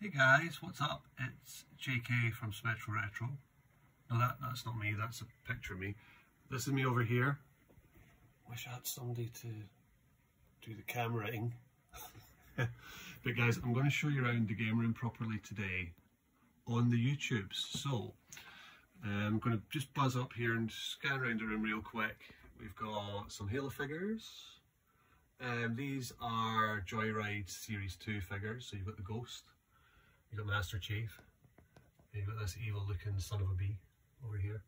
Hey guys, what's up? It's JK from Smetroretro. No, that's not me, that's a picture of me. This is me over here. Wish I had somebody to do the cameraing. But guys, I'm going to show you around the game room properly today on the YouTubes. So, I'm going to just buzz up here and scan around the room real quick. We've got some Halo figures. These are Joyride Series 2 figures. So you've got the Ghost, you've got Master Chief, and you've got this evil looking son of a bee over here.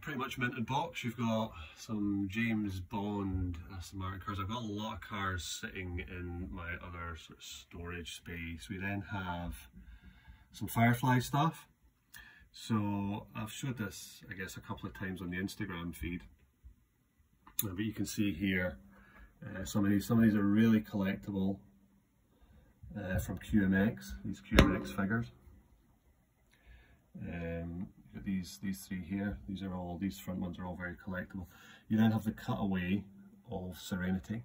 Pretty much mint in box. You've got some James Bond Aston Martin cars. I've got a lot of cars sitting in my other sort of storage space. We then have some Firefly stuff. So I've showed this, I guess, a couple of times on the Instagram feed. But you can see here, some of these are really collectible from QMX, these QMX figures. These three here, these front ones are all very collectible. You then have the cutaway of Serenity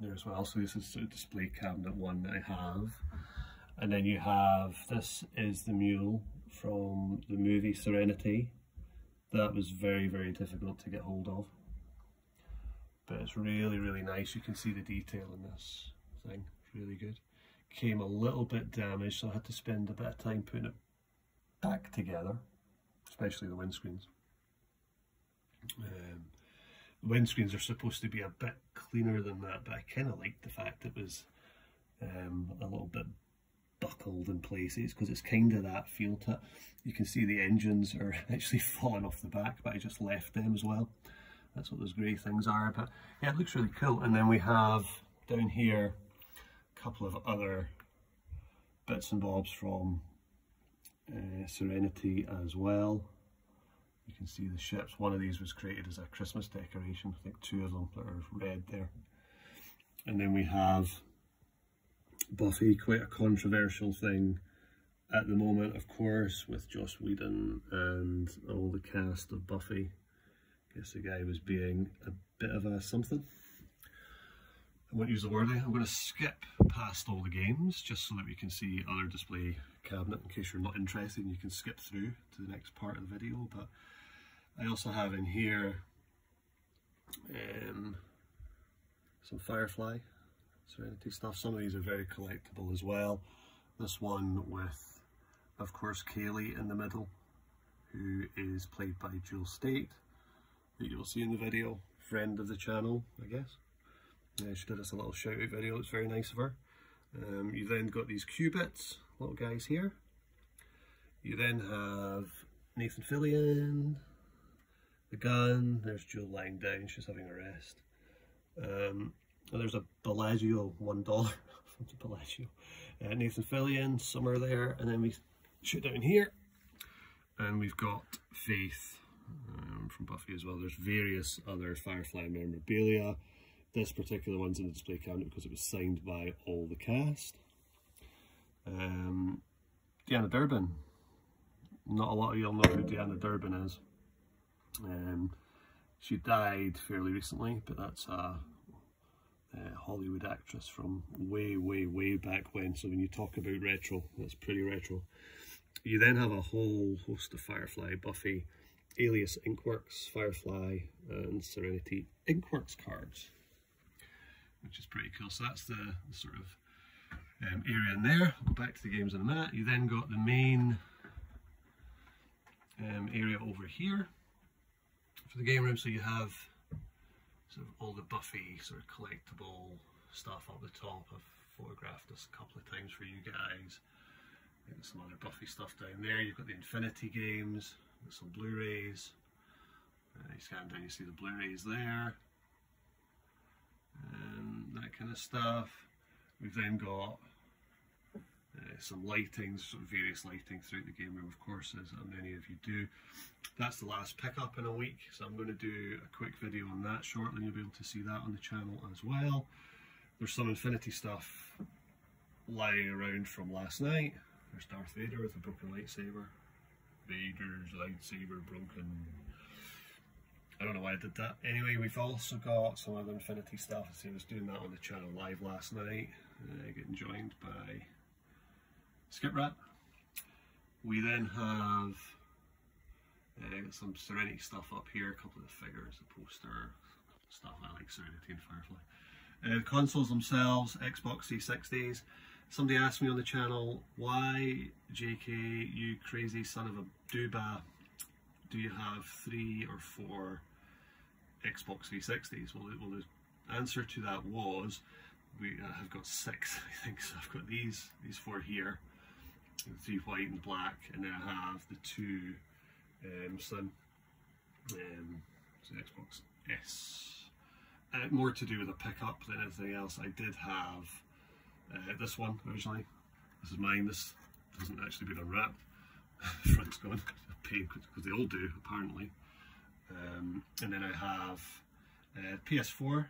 there as well. So this is a display cabinet one that I have. And then you have, this is the mule from the movie Serenity. That was very, very difficult to get hold of. But it's really, really nice. You can see the detail in this thing. It's really good. Came a little bit damaged, so I had to spend a bit of time putting it back together, especially the windscreens. The windscreens are supposed to be a bit cleaner than that, but I kind of liked the fact it was a little bit buckled in places, because it's kind of that feel to it. You can see the engines are actually falling off the back, but I just left them as well. That's what those grey things are. But yeah, it looks really cool. And then we have down here a couple of other bits and bobs from Serenity as well. You can see the ships. One of these was created as a Christmas decoration. I think two of them that are red there. And then we have Buffy, quite a controversial thing at the moment, of course, with Joss Whedon and all the cast of Buffy. I guess the guy was being a bit of a something. I won't use the wording. I'm going to skip past all the games just so that we can see other display cabinet in case you're not interested and you can skip through to the next part of the video. But I also have in here some Firefly Serenity stuff. Some of these are very collectible as well. This one with, of course, Kaylee in the middle, who is played by Jewel State, that you'll see in the video. Friend of the channel, I guess. She did us a little shout out video. It's very nice of her. You then got these Q-bits, little guys here. You then have Nathan Fillion, the gun. There's Jewel lying down, she's having a rest. And there's a Bellagio $1 from the Bellagio. Nathan Fillion, Summer there, and then we shoot down here, and we've got Faith from Buffy as well. There's various other Firefly memorabilia. This particular one's in the display cabinet because it was signed by all the cast. Deanna Durbin. Not a lot of y'all know who Deanna Durbin is. She died fairly recently, but that's a Hollywood actress from way, way, way back when. So when you talk about retro, that's pretty retro. You then have a whole host of Firefly, Buffy, Alias Inkworks, Firefly, and Serenity Inkworks cards, which is pretty cool. So that's the sort of area in there. I'll go back to the games in a minute. You then got the main area over here for the game room. So you have sort of all the Buffy sort of collectible stuff up the top. I've photographed this a couple of times for you guys. There's some other Buffy stuff down there. You've got the Infinity games, some Blu-rays. You scan down, you see the Blu-rays there. That kind of stuff. We've then got some lighting, sort of various lighting throughout the game room, of course, as many of you do. That's the last pickup in a week, so I'm going to do a quick video on that shortly, and you'll be able to see that on the channel as well. There's some Infinity stuff lying around from last night. There's Darth Vader with a broken lightsaber. Vader's lightsaber broken. I don't know why I did that. Anyway, we've also got some other Infinity stuff. I was doing that on the channel live last night, getting joined by Skip Rat. We then have some Serenity stuff up here, a couple of the figures, the poster, stuff. I like Serenity and Firefly. Consoles themselves, Xbox 360s. Somebody asked me on the channel, why, JK, you crazy son of a dooba, do you have 3 or 4 Xbox 360s? Well, the answer to that was, I've got 6, I think. So I've got these 4 here, the 3 white and black, and then I have the 2 Slim, so Xbox S. More to do with a pickup than anything else. I did have this one originally. This is mine. This hasn't actually been unwrapped. Front's gone. Pain, because they all do apparently. And then I have PS4,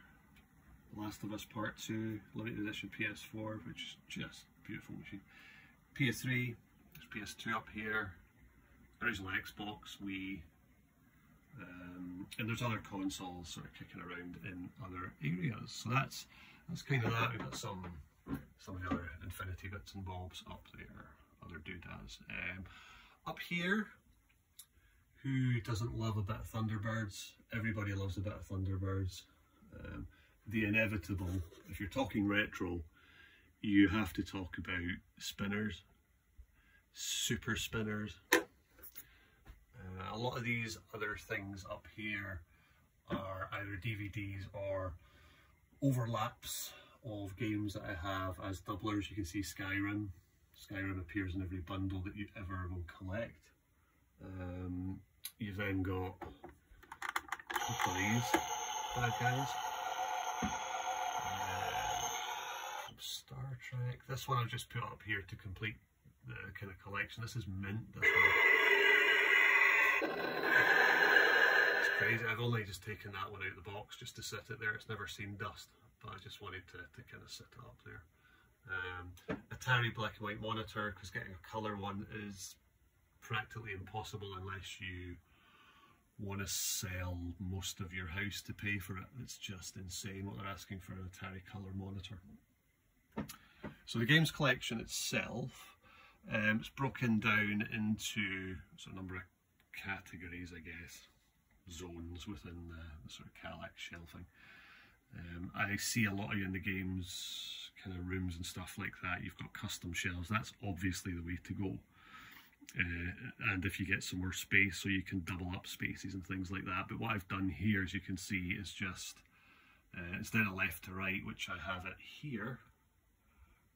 Last of Us Part 2 limited edition PS4, which is just a beautiful machine. PS3, there's PS2 up here. Original Xbox, Wii, and there's other consoles sort of kicking around in other areas. So that's kind of that. We've got some of the other Infinity bits and bobs up there, other doodads. Up here, who doesn't love a bit of Thunderbirds? Everybody loves a bit of Thunderbirds. The inevitable, if you're talking retro, you have to talk about spinners, super spinners. A lot of these other things up here are either DVDs or overlaps of games that I have as doublers. You can see Skyrim. Skyrim appears in every bundle that you ever will collect. You've then got these bad guys. Star Trek. This one I've just put up here to complete the kind of collection. This is mint. This one. It's crazy. I've only just taken that one out of the box just to sit it there. It's never seen dust, but I just wanted to kind of sit it up there. Atari black and white monitor, because getting a colour one is practically impossible unless you want to sell most of your house to pay for it. It's just insane what they're asking for an Atari colour monitor. So the games collection itself, it's broken down into a number of categories, I guess, zones within the sort of Kallax shelving. I see a lot of you in the games kind of rooms and stuff like that. You've got custom shelves. That's obviously the way to go. And if you get some more space, so you can double up spaces and things like that. But what I've done here, as you can see, is just instead of left to right, which I have it here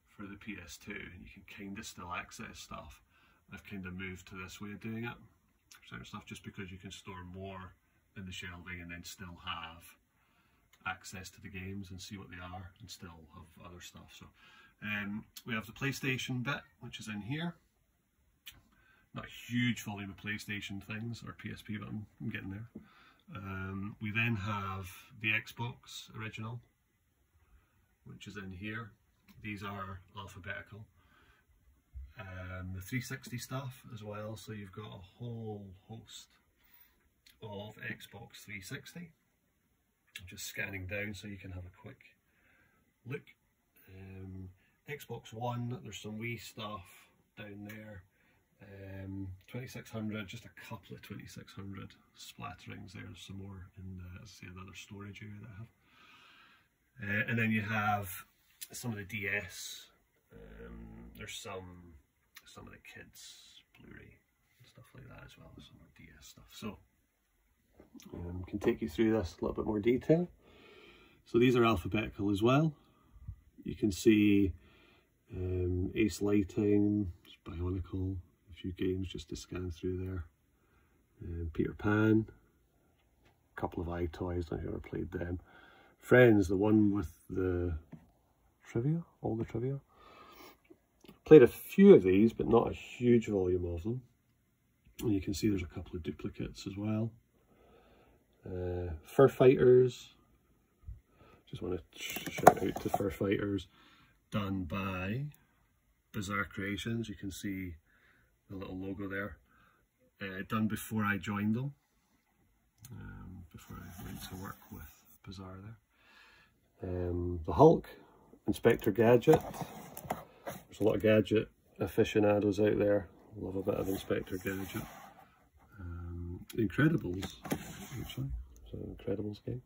for the PS2, and you can kind of still access stuff. I've kind of moved to this way of doing it for certain stuff, just because you can store more in the shelving and then still have access to the games and see what they are, and still have other stuff. So we have the PlayStation bit, which is in here. Not a huge volume of PlayStation things, or PSP, but I'm getting there. We then have the Xbox original, which is in here. These are alphabetical. The 360 stuff as well, so you've got a whole host of Xbox 360. I'm just scanning down so you can have a quick look. Xbox One, there's some Wii stuff down there. 2600, just a couple of 2600 splatterings there. There's some more in the, as I say, another storage area that I have. And then you have some of the DS. There's some of the kids Blu-ray and stuff like that as well. Some more DS stuff. So can take you through this a little bit more detail. So these are alphabetical as well. You can see Ace Lighting, Bionicle, a few games just to scan through there. Peter Pan, a couple of iToys, I've never played them. Friends, the one with the trivia, all the trivia. Played a few of these, but not a huge volume of them. And you can see there's a couple of duplicates as well. Fur Fighters, just want to shout out to Fur Fighters, done by Bizarre Creations. You can see the little logo there. Done before I joined them, before I went to work with Bizarre there. The Hulk, Inspector Gadget. There's a lot of Gadget aficionados out there love a bit of Inspector Gadget. The Incredibles, actually. It's an Incredibles game.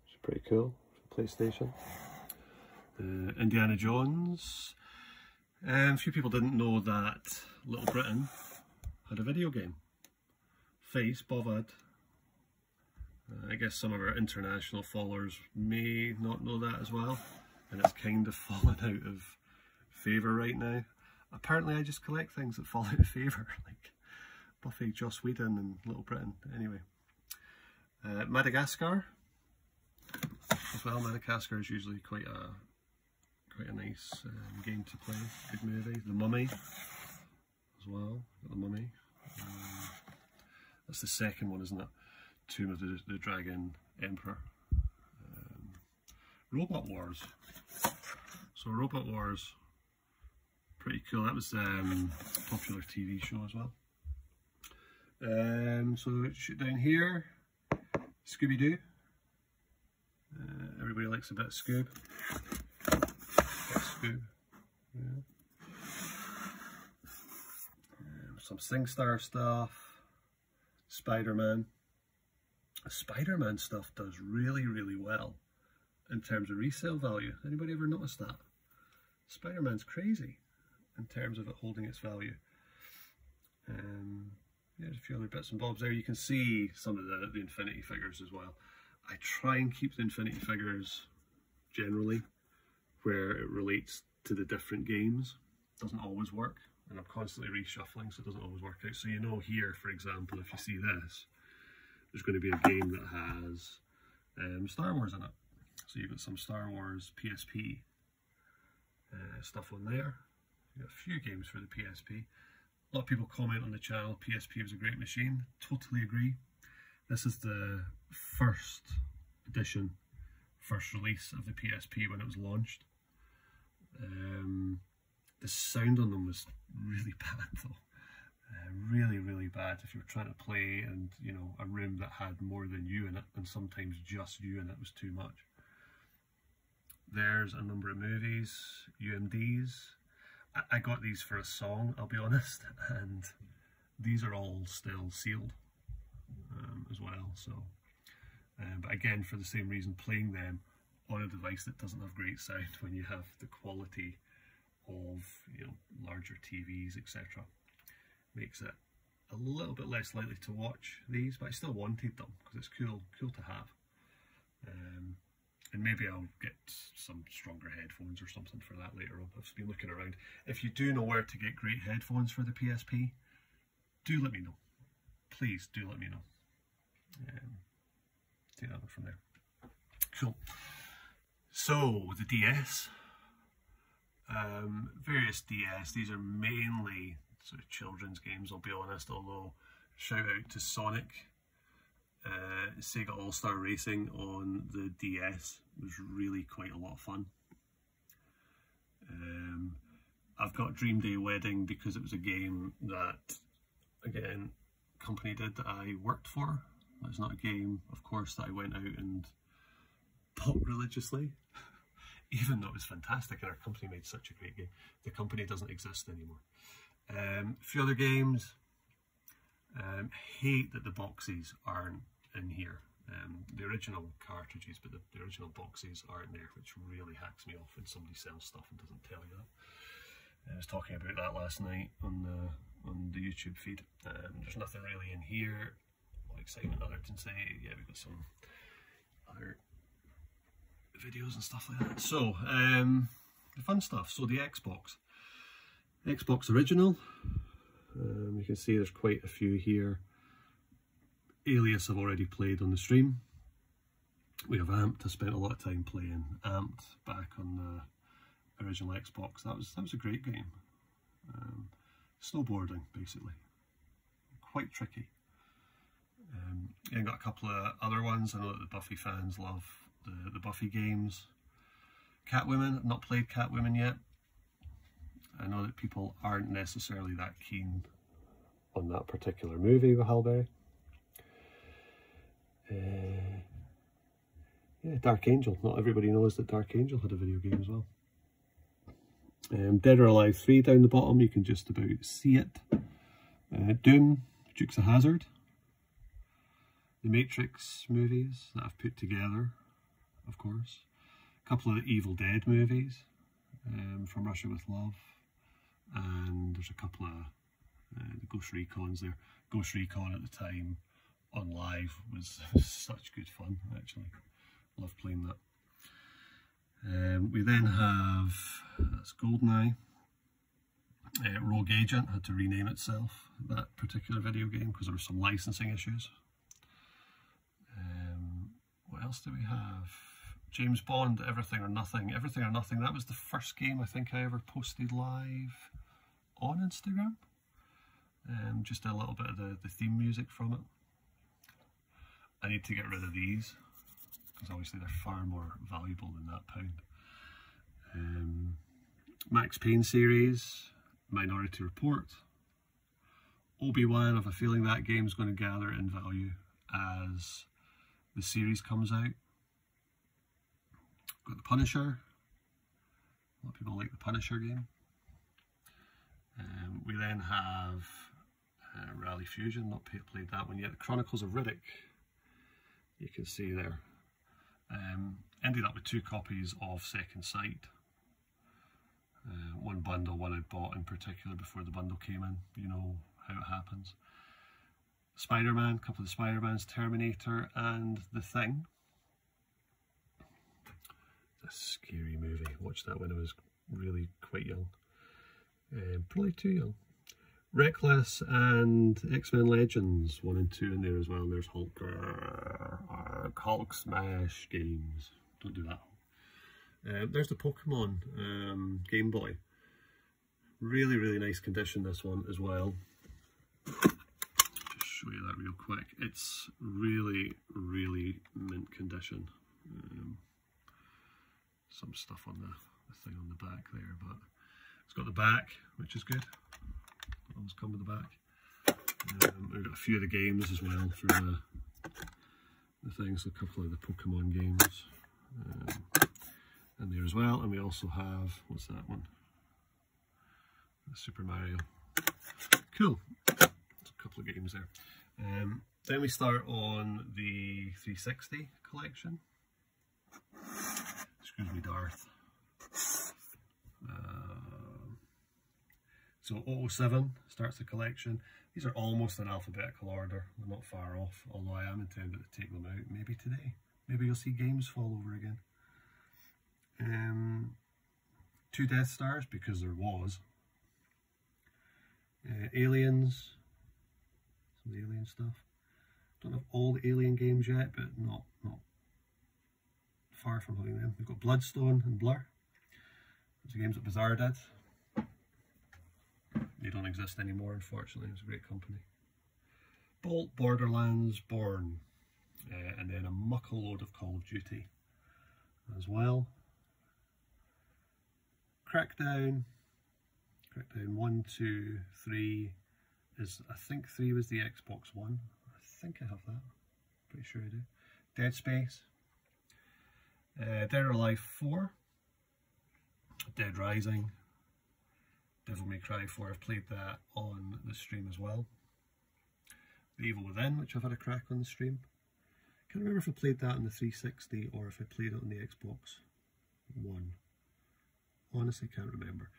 It's pretty cool for PlayStation. Indiana Jones. A few people didn't know that Little Britain had a video game. Face, Bovad. I guess some of our international followers may not know that as well, and it's kind of fallen out of favour right now. Apparently I just collect things that fall out of favour, like Buffy, Joss Whedon and Little Britain. Anyway, Madagascar as well. Madagascar is usually quite a nice game to play. Good movie. The Mummy as well. The Mummy. That's the second one, isn't it? Tomb of the Dragon Emperor. Robot Wars. So Robot Wars, pretty cool. That was a popular TV show as well. So shoot down here, Scooby-Doo. Everybody likes a bit of Scoob. Yeah. Some SingStar stuff. Spider-Man. Spider-Man stuff does really, really well in terms of resale value. Anybody ever noticed that? Spider-Man's crazy in terms of it holding its value. There's a few other bits and bobs there. You can see some of the Infinity figures as well. I try and keep the Infinity figures generally where it relates to the different games. Doesn't always work, and I'm constantly reshuffling, so it doesn't always work out. So you know here, for example, if you see this, there's going to be a game that has Star Wars in it. So you've got some Star Wars PSP stuff on there. You've got a few games for the PSP. A lot of people comment on the channel, PSP was a great machine. Totally agree. This is the first edition, first release of the PSP when it was launched. The sound on them was really bad though. Really, really bad. If you were trying to play and, you know, a room that had more than you in it, and sometimes just you in it, was too much. There's a number of movies, UMDs. I got these for a song, I'll be honest, and these are all still sealed as well. So, but again, for the same reason, playing them on a device that doesn't have great sound when you have the quality of, you know, larger TVs, etc., makes it a little bit less likely to watch these. But I still wanted them because it's cool to have. And maybe I'll get some stronger headphones or something for that later on. I've been looking around. If you do know where to get great headphones for the PSP, do let me know. Please do let me know. Take that one from there. Cool. So the DS, various DS. These are mainly sort of children's games, I'll be honest. Although shout out to Sonic. Sega All-Star Racing on the DS was really quite a lot of fun. I've got Dream Day Wedding because it was a game that, again, company did that I worked for. It's not a game, of course, that I went out and bought religiously, even though it was fantastic and our company made such a great game. The company doesn't exist anymore. A few other games. Hate that the boxes aren't in here. The original cartridges, but the original boxes aren't there, which really hacks me off when somebody sells stuff and doesn't tell you that. I was talking about that last night on the YouTube feed. There's nothing really in here. What excitement other than say, yeah, we've got some other videos and stuff like that. So, the fun stuff. So the Xbox original. You can see there's quite a few here. Alias I've already played on the stream. We have Amped. I spent a lot of time playing Amped back on the original Xbox. That was a great game. Snowboarding, basically. Quite tricky. And got a couple of other ones. I know that the Buffy fans love the Buffy games. Catwoman. I've not played Catwoman yet. I know that people aren't necessarily that keen on that particular movie with Halle Berry. Yeah, Dark Angel. Not everybody knows that Dark Angel had a video game as well. Dead or Alive 3 down the bottom, you can just about see it. Doom, Dukes of Hazzard. The Matrix movies that I've put together, of course. A couple of the Evil Dead movies, From Russia with Love. And there's a couple of the Ghost Recons there. Ghost Recon at the time on live was such good fun, actually. Loved playing that. We then have, that's GoldenEye. Rogue Agent had to rename itself, that particular video game, because there were some licensing issues. What else do we have? James Bond, Everything or Nothing. Everything or Nothing, that was the first game I think I ever posted live on Instagram. Just a little bit of the theme music from it. I need to get rid of these, because obviously they're far more valuable than that £1. Max Payne series, Minority Report. Obi-Wan, I have a feeling that game's going to gather in value as the series comes out. Got the Punisher. A lot of people like the Punisher game. We then have Rally Fusion, not played that one yet. The Chronicles of Riddick, you can see there. Ended up with 2 copies of Second Sight. One bundle, one I bought in particular before the bundle came in. You know how it happens. Spider-Man, a couple of the Spider-Mans, Terminator, and The Thing. It's a scary movie. Watched that when I was really quite young. Probably too young. Reckless and X-Men Legends 1 and 2 in there as well. And there's Hulk Smash games. Don't do that. There's the Pokemon Game Boy. Really, really nice condition, this one as well. Just show you that real quick. It's really, really mint condition. Some stuff on the thing on the back there, but it's got the back, which is good. Always come with the back. We've got a few of the games as well for the things, a couple of the Pokemon games in there as well. And we also have, what's that one? The Super Mario. Cool. There's a couple of games there. Then we start on the 360 collection. Excuse me, Darth. So 007 starts the collection. These are almost in alphabetical order. They're not far off, although I am intended to take them out maybe today. Maybe you'll see games fall over again. 2 Death Stars, because there was. Aliens. Some of the Alien stuff. Don't have all the Alien games yet, but not far from having them. We've got Bloodstone and Blur. Those are games that Bizarre did. They don't exist anymore, unfortunately. It was a great company. Bolt, Borderlands, Born, and then a muckle load of Call of Duty as well. Crackdown 1, 2, 3 is, I think 3 was the Xbox One. I think I have that. Pretty sure I do. Dead Space, Dead or Alive 4, Dead Rising, Devil May Cry 4, I've played that on the stream as well. The Evil Within, which I've had a crack on the stream. Can't remember if I played that on the 360 or if I played it on the Xbox One. Honestly, can't remember.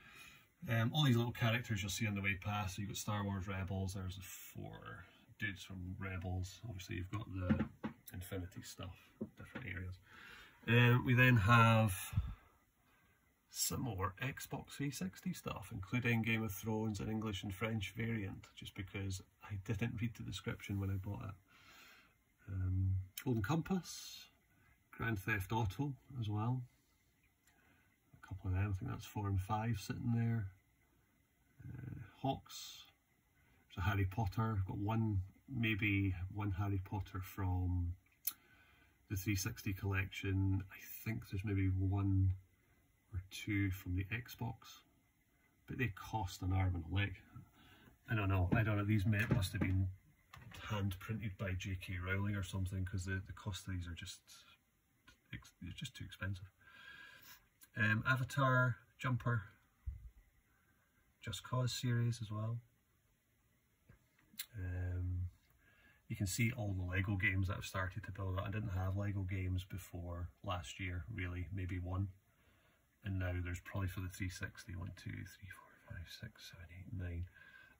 All these little characters you'll see on the way past. So you've got Star Wars Rebels, there's the 4 dudes from Rebels. Obviously you've got the Infinity stuff, different areas. We then have some more Xbox 360 stuff, including Game of Thrones and English and French variant, just because I didn't read the description when I bought it. Golden Compass, Grand Theft Auto as well. A couple of them, I think that's 4 and 5 sitting there. Hawks, there's a Harry Potter, I've got maybe one Harry Potter from the 360 collection. I think there's maybe 1 or 2 from the Xbox, but they cost an arm and a leg. I don't know, these must have been hand printed by J.K. Rowling or something, because the cost of these are just too expensive. Avatar, Jumper, Just Cause series as well. You can see all the Lego games that I've started to build. I didn't have Lego games before last year, really, maybe one. And now there's probably for the 360, 1, 2, 3, 4, 5, 6, 7, 8, 9,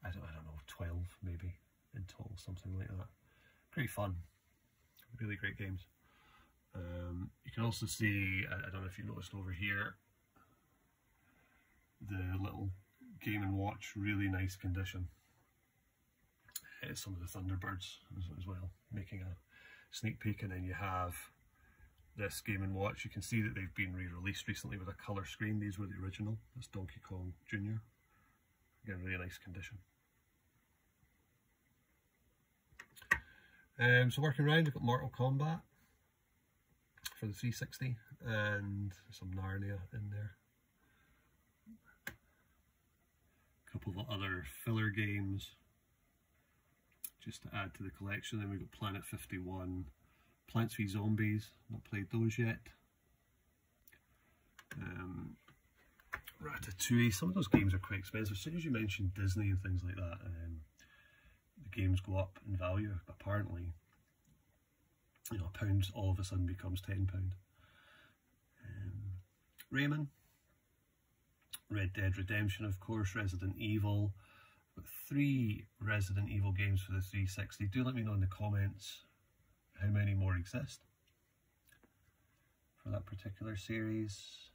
I don't know, 12 maybe in total, something like that. Great fun, really great games. You can also see, I don't know if you noticed over here, the little Game & Watch, really nice condition. Some of the Thunderbirds as well, making a sneak peek. And then you have this Game & Watch. You can see that they've been re-released recently with a colour screen. These were the original. That's Donkey Kong Jr. Again, really nice condition. So working around, we've got Mortal Kombat for the 360 and some Narnia in there. A couple of other filler games just to add to the collection. Then we've got Planet 51, Plants v Zombies, not played those yet. Ratatouille, some of those games are quite expensive. As soon as you mention Disney and things like that, the games go up in value. Apparently, you know, £1 all of a sudden becomes £10. Rayman, Red Dead Redemption, of course, Resident Evil. I've got 3 Resident Evil games for the 360. Do let me know in the comments how many more exist for that particular series.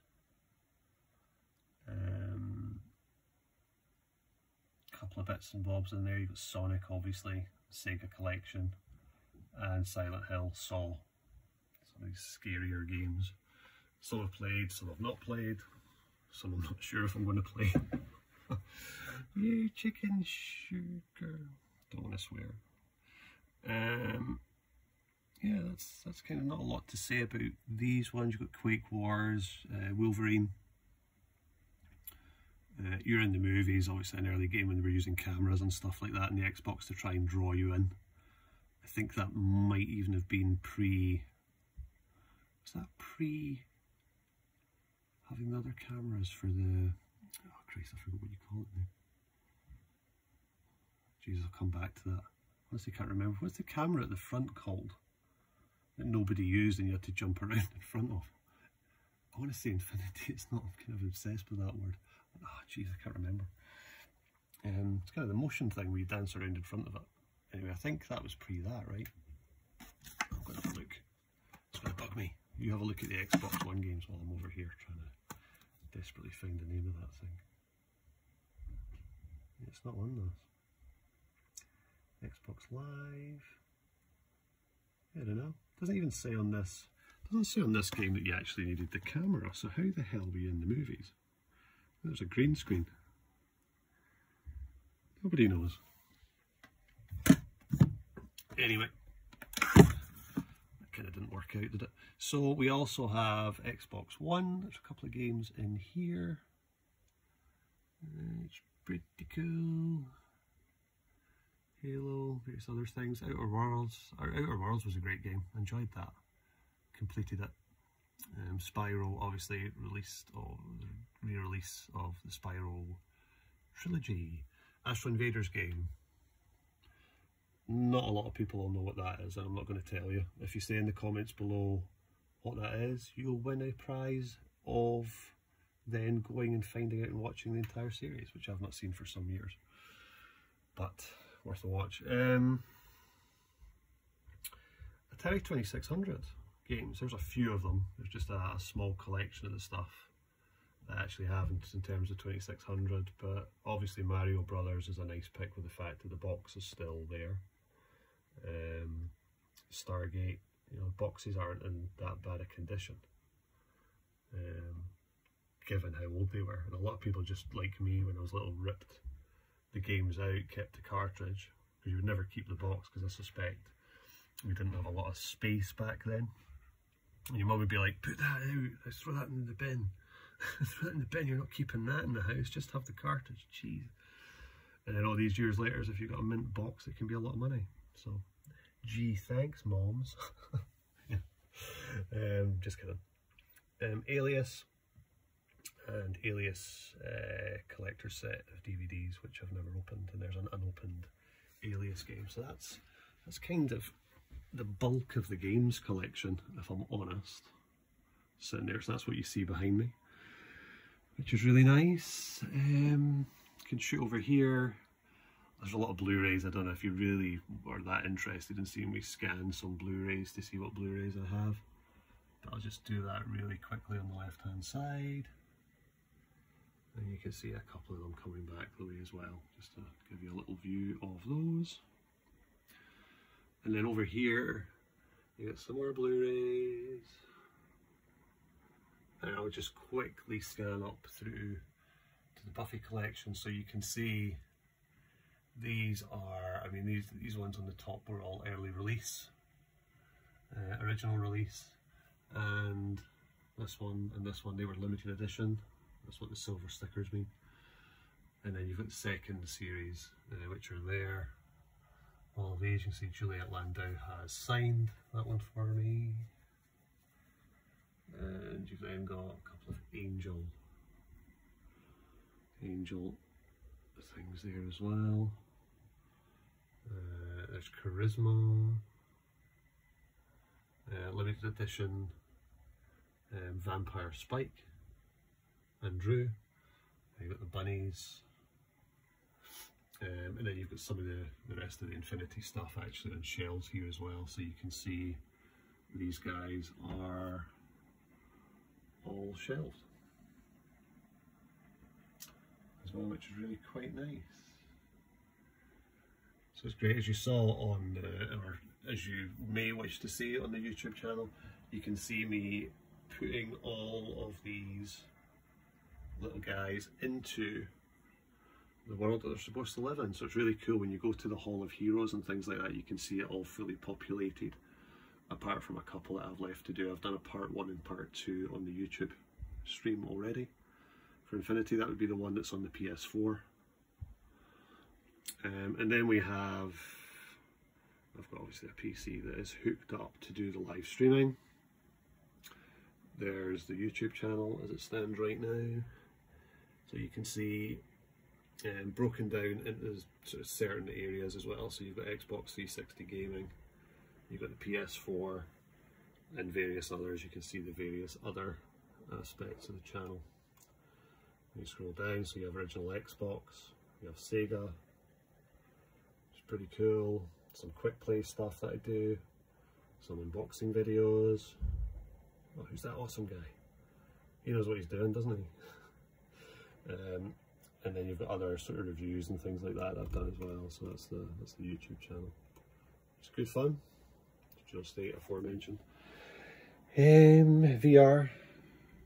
Couple of bits and bobs in there. You've got Sonic, obviously, Sega Collection, and Silent Hill, Saw. Some of these scarier games. Some I've played, some I've not played, some I'm not sure if I'm going to play. You chicken sugar. Don't want to swear. Yeah, that's kind of not a lot to say about these ones. You've got Quake Wars, Wolverine. You're in the movies, obviously an early game when they were using cameras and stuff like that in the Xbox to try and draw you in. I think that might even have been pre... Was that pre... having the other cameras for the... Oh Christ, I forgot what you call it now. Jesus, I'll come back to that. Honestly, can't remember. What's the camera at the front called that nobody used and you had to jump around in front of? I want to say infinity. It's not. I'm kind of obsessed with that word. Oh, jeez, I can't remember. It's kind of the motion thing where you dance around in front of it. Anyway, I think that was pre that, right? I'm going to have a look. It's going to bug me. You have a look at the Xbox One games while I'm over here trying to desperately find the name of that thing. It's not on those. Xbox Live. I don't know. Doesn't even say on this. Doesn't say on this game that you actually needed the camera. So how the hell were you in the movies? There's a green screen. Nobody knows. Anyway, that kind of didn't work out, did it? So we also have Xbox One. There's a couple of games in here. It's pretty cool. Halo, various other things. Outer Worlds. Outer Worlds was a great game. Enjoyed that. Completed it. Spyro, obviously, re-release of the Spyro trilogy. Astro Invaders game. Not a lot of people will know what that is, and I'm not going to tell you. If you say in the comments below what that is, you'll win a prize of then going and finding out and watching the entire series, which I've not seen for some years. But worth a watch. Atari 2600 games. There's a few of them. There's just a small collection of the stuff that I actually have in terms of 2600, but obviously Mario Brothers is a nice pick with the fact that the box is still there. Stargate, you know, boxes aren't in that bad a condition, given how old they were, and a lot of people just like me when I was little ripped the games out, kept the cartridge, because you would never keep the box, because I suspect we didn't have a lot of space back then. And your mum would be like, put that out, let's throw that in the bin. Throw that in the bin, you're not keeping that in the house, just have the cartridge, jeez. And then all these years later, if you've got a mint box, it can be a lot of money. So, gee, thanks, moms. Yeah. Just kidding. Alias, and Alias collector set of DVDs, which I've never opened, and there's an unopened Alias game. So that's kind of the bulk of the games collection, if I'm honest, sitting there. So that's what you see behind me, which is really nice. You can shoot over here. There's a lot of Blu-rays. I don't know if you really are that interested in seeing me scan some Blu-rays to see what Blu-rays I have, but I'll just do that really quickly on the left hand side, and you can see a couple of them coming back the way as well, just to give you a little view of those. And then over here you get some more Blu-rays, and I'll just quickly scan up through to the Buffy collection so you can see these are, I mean, these ones on the top were all early release, original release, and this one and this one, they were limited edition. That's what the silver stickers mean. And then you've got the second series, which are there. All of these, you can see Juliet Landau has signed that one for me. And you've then got a couple of Angel things there as well. There's Charisma, limited edition, Vampire Spike and Drew. You've got the bunnies, and then you've got some of the rest of the Infinity stuff actually on shelves here as well, so you can see these guys are all shelved as well, which is really quite nice. So it's great, as you saw on or as you may wish to see on the YouTube channel, you can see me putting all of these little guys into the world that they're supposed to live in. So it's really cool when you go to the Hall of Heroes and things like that, you can see it all fully populated, apart from a couple that I've left to do. I've done a part 1 and part 2 on the YouTube stream already. For Infinity, that would be the one that's on the PS4. And then we have, I've got obviously a PC that is hooked up to do the live streaming. There's the YouTube channel as it stands right now. So you can see broken down into sort of certain areas as well. So you've got Xbox 360 gaming, you've got the PS4 and various others. You can see the various other aspects of the channel. You scroll down, so you have original Xbox, you have Sega, which is pretty cool. Some quick play stuff that I do, some unboxing videos. Oh, who's that awesome guy? He knows what he's doing, doesn't he? And then you've got other sort of reviews and things like that I've done as well. So that's the YouTube channel. It's good fun. Just the aforementioned. VR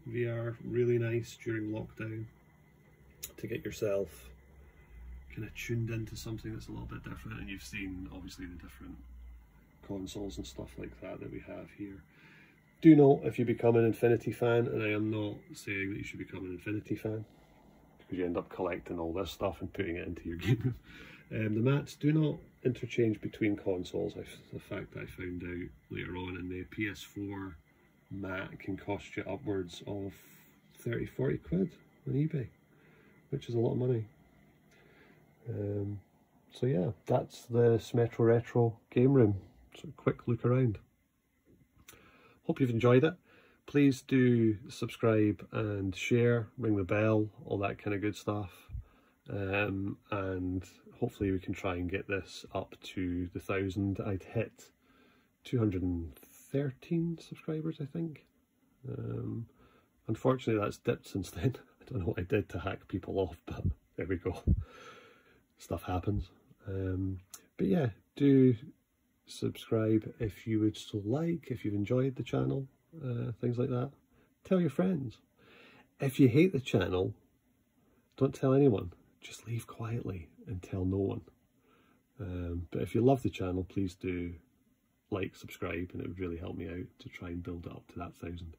really nice during lockdown to get yourself kind of tuned into something that's a little bit different. And you've seen obviously the different consoles and stuff like that we have here. Do note, if you become an Infinity fan, and I am not saying that you should become an Infinity fan, because you end up collecting all this stuff and putting it into your game. The mats do not interchange between consoles. The fact that I found out later on, in the PS4 mat can cost you upwards of 30-40 quid on eBay, which is a lot of money. So yeah, that's the Smetroretro Game Room. So a quick look around. Hope you've enjoyed it. Please do subscribe and share, ring the bell, all that kind of good stuff. And hopefully we can try and get this up to the 1,000. I'd hit 213 subscribers, I think. Unfortunately that's dipped since then. I don't know what I did to hack people off, but there we go. Stuff happens. But yeah, do subscribe if you would still like, if you've enjoyed the channel, things like that. Tell your friends. If you hate the channel, don't tell anyone. Just leave quietly and tell no one. But if you love the channel, please do like, subscribe, and it would really help me out to try and build it up to that 1,000.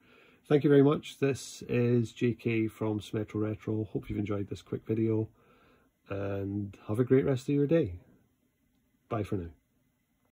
Thank you very much. This is JK from Smetroretro. Hope you've enjoyed this quick video, and have a great rest of your day. Bye for now.